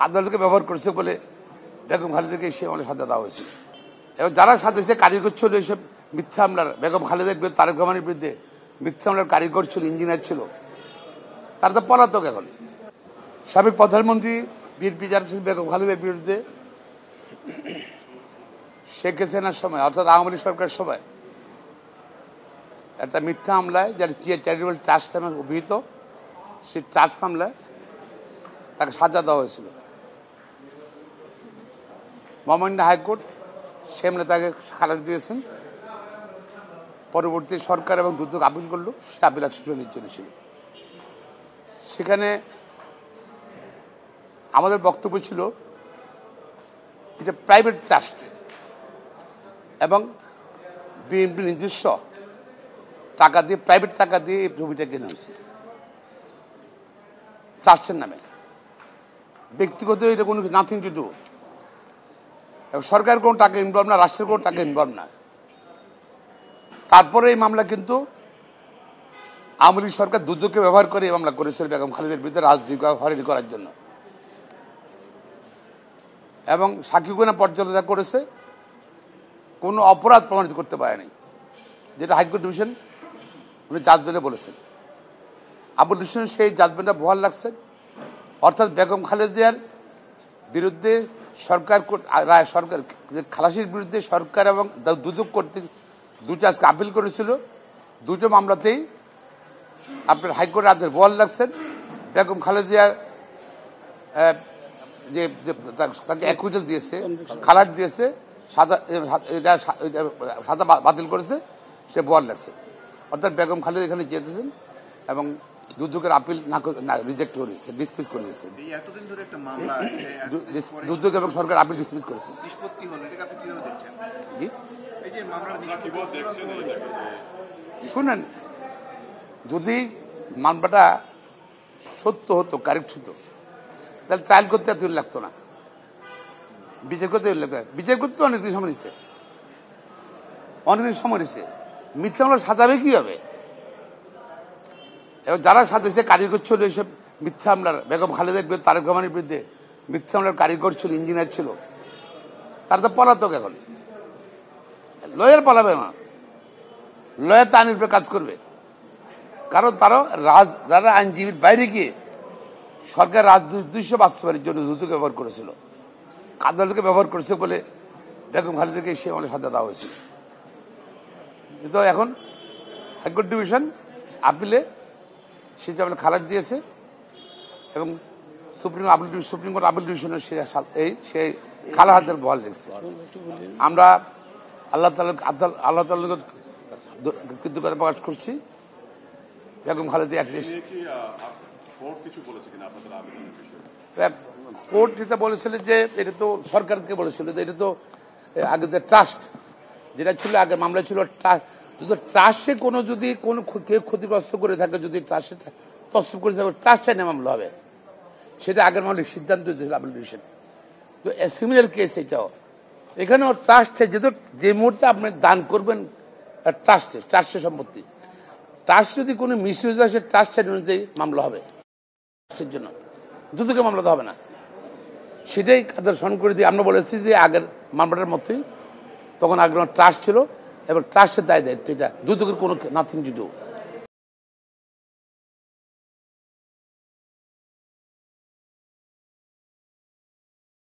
আদালতকে ব্যবহার করেছে বলে বেগম খালেদাকে সে আমলে সাজা দেওয়া হয়েছিল। এবং যারা সাথে কারিগর ছিল এইসব মিথ্যা হামলার, বেগম খালেদার বিরুদ্ধে, তারেক রহমানের বিরুদ্ধে মিথ্যা হামলার কারিগর ছিল, ইঞ্জিনিয়ার ছিল, তারা তো পলাতক। এখন সাবেক প্রধানমন্ত্রী বিএনপি যারা বেগম খালেদার বিরুদ্ধে শেখ হাসিনার সময় অর্থাৎ আওয়ামী লীগ সরকারের সময় একটা মিথ্যা হামলায় যারা চ্যারিটেবল ট্রাস্ট নামে অভিহিত, সেই ট্রাস্ট মামলায় তাকে সাজা দেওয়া হয়েছিল। মহামান্য হাইকোর্ট সেমনে তাকে খালাস দিয়েছেন। পরবর্তী সরকার এবং দ্রুত আপিল করলো, সে আপিল সুযোগের জন্য ছিল। সেখানে আমাদের বক্তব্য ছিল এটা প্রাইভেট ট্রাস্ট এবং বিএনপি নিজস্ব টাকা দিয়ে, প্রাইভেট টাকা দিয়ে এই জমিটা কেনা হয়েছে ট্রাস্টের নামে। ব্যক্তিগত এটা কোনো নাথিং টু ডু। এবং সরকার কোনো টাকা ইনভলভ না, রাষ্ট্রের কোনো টাকা ইনভলভ না। তারপরে এই মামলা কিন্তু আওয়ামী লীগ সরকার দুদককে ব্যবহার করে এই মামলা করেছিল বেগম খালেদার বিরুদ্ধে রাজনৈতিক হয়রানি করার জন্য। এবং সাক্ষীগণনা পর্যালোচনা করেছে, কোনো অপরাধ প্রমাণিত করতে পারেনি, যেটা হাইকোর্ট ডিভিশন উনি জাজমেন্টে বলেছেন। আবুল হোসেন সেই জাজমেন্টটা বহাল রাখছেন। অর্থাৎ বেগম খালেদার বিরুদ্ধে সরকার খালাসির বিরুদ্ধে সরকার এবং দুদক কর্তৃক দুটো আজকে আপিল করেছিল। দুটো মামলাতেই আপনার হাইকোর্টের আদেশ বহাল রাখছেন। বেগম খালেদার যে তাকে অ্যাকুইটাল দিয়েছে, খালাট দিয়েছে, সাজা বাতিল করেছে, সে বহাল রাখছে। অর্থাৎ বেগম খালেদা এখানে যেতেছেন এবং দুদকের আপিল না রিজেক্ট করেছে, ডিসমিস করেছে। দুদক এবং সরকার আপিল ডিসমিস করেছে। জি শুনেন, যদি মামলাটা সত্য হতো, কারেক্ট হতো, তাহলে ট্রায়াল করতে এতদিন লাগতো না, বিচার করতে লাগতো। বিচার করতে অনেকদিন সময় নিচ্ছে, অনেকদিন সময় নিচ্ছে। মিথ্যা মামলা সাজাবে কি হবে? এবং যারা সাথে কারিগর ছিল এইসব মিথ্যা হামলার, বেগম খালেদার বিরুদ্ধে, তারেক রহমানের বিরুদ্ধে মিথ্যা হামলার কারিগর ছিল, ইঞ্জিনিয়ার ছিল, তারা তো পলাতক। এখন লয়ার পালাবে না, লয়ার তো আইনের উপরে কাজ করবে। কারণ যারা আইনজীবীর বাইরে গিয়ে সরকার রাজদৃশ্য বাস্তবায়নের জন্য দুদক ব্যবহার করেছিল, আদালতকে ব্যবহার করেছে বলে বেগম খালেদাকে সে আমলে সাজা দেওয়া হয়েছিল। কিন্তু এখন হাইকোর্ট ডিভিশন আপিলে সে যেমন খালাস দিয়েছে এবং সুপ্রিম কোর্ট আপিল ডিভিশনের সেই খালাস হাতের বহাল রেখেছে। আমরা আল্লাহ তাআলার কৃতজ্ঞতা প্রকাশ করছি। বেগম খালেদা অ্যাটলিস্ট কোর্ট যেটা বলেছিল যে এটা তো সরকারকে বলেছিল যে এটা তো আগে যে ট্রাস্ট যেটা ছিল, আগের মামলা ছিল ট্রাস্টে যদি কোনো কেউ ক্ষতিগ্রস্ত করে থাকে, যদি ট্রাস্টে তছরূপ করে থাকে, ট্রাস্ট চাইনে মামলা হবে, সেটা আগের মামলার সিদ্ধান্ত দিয়েছিল আপিল ডিভিশন। তো সিমিলার কেস এটাও, এখানেও ট্রাস্টে যে মুহূর্তে আপনি দান করবেন ট্রাস্টের সম্পত্তি, ট্রাস্ট যদি কোনো মিসইউজ হয়, সে ট্রাস্ট চাইন অনুযায়ী মামলা হবে। ট্রাস্টের জন্য দুদকে মামলা তো হবে না, সেটাই তাদের স্মরণ করে দিয়ে আমরা বলেছি যে আগের মামলাটার মতোই তখন আগের ট্রাস্ট ছিল এবং ট্রাস্টের দায় দায়িত্ব, এটা দুদকের কোনো নাথিং টু ডু।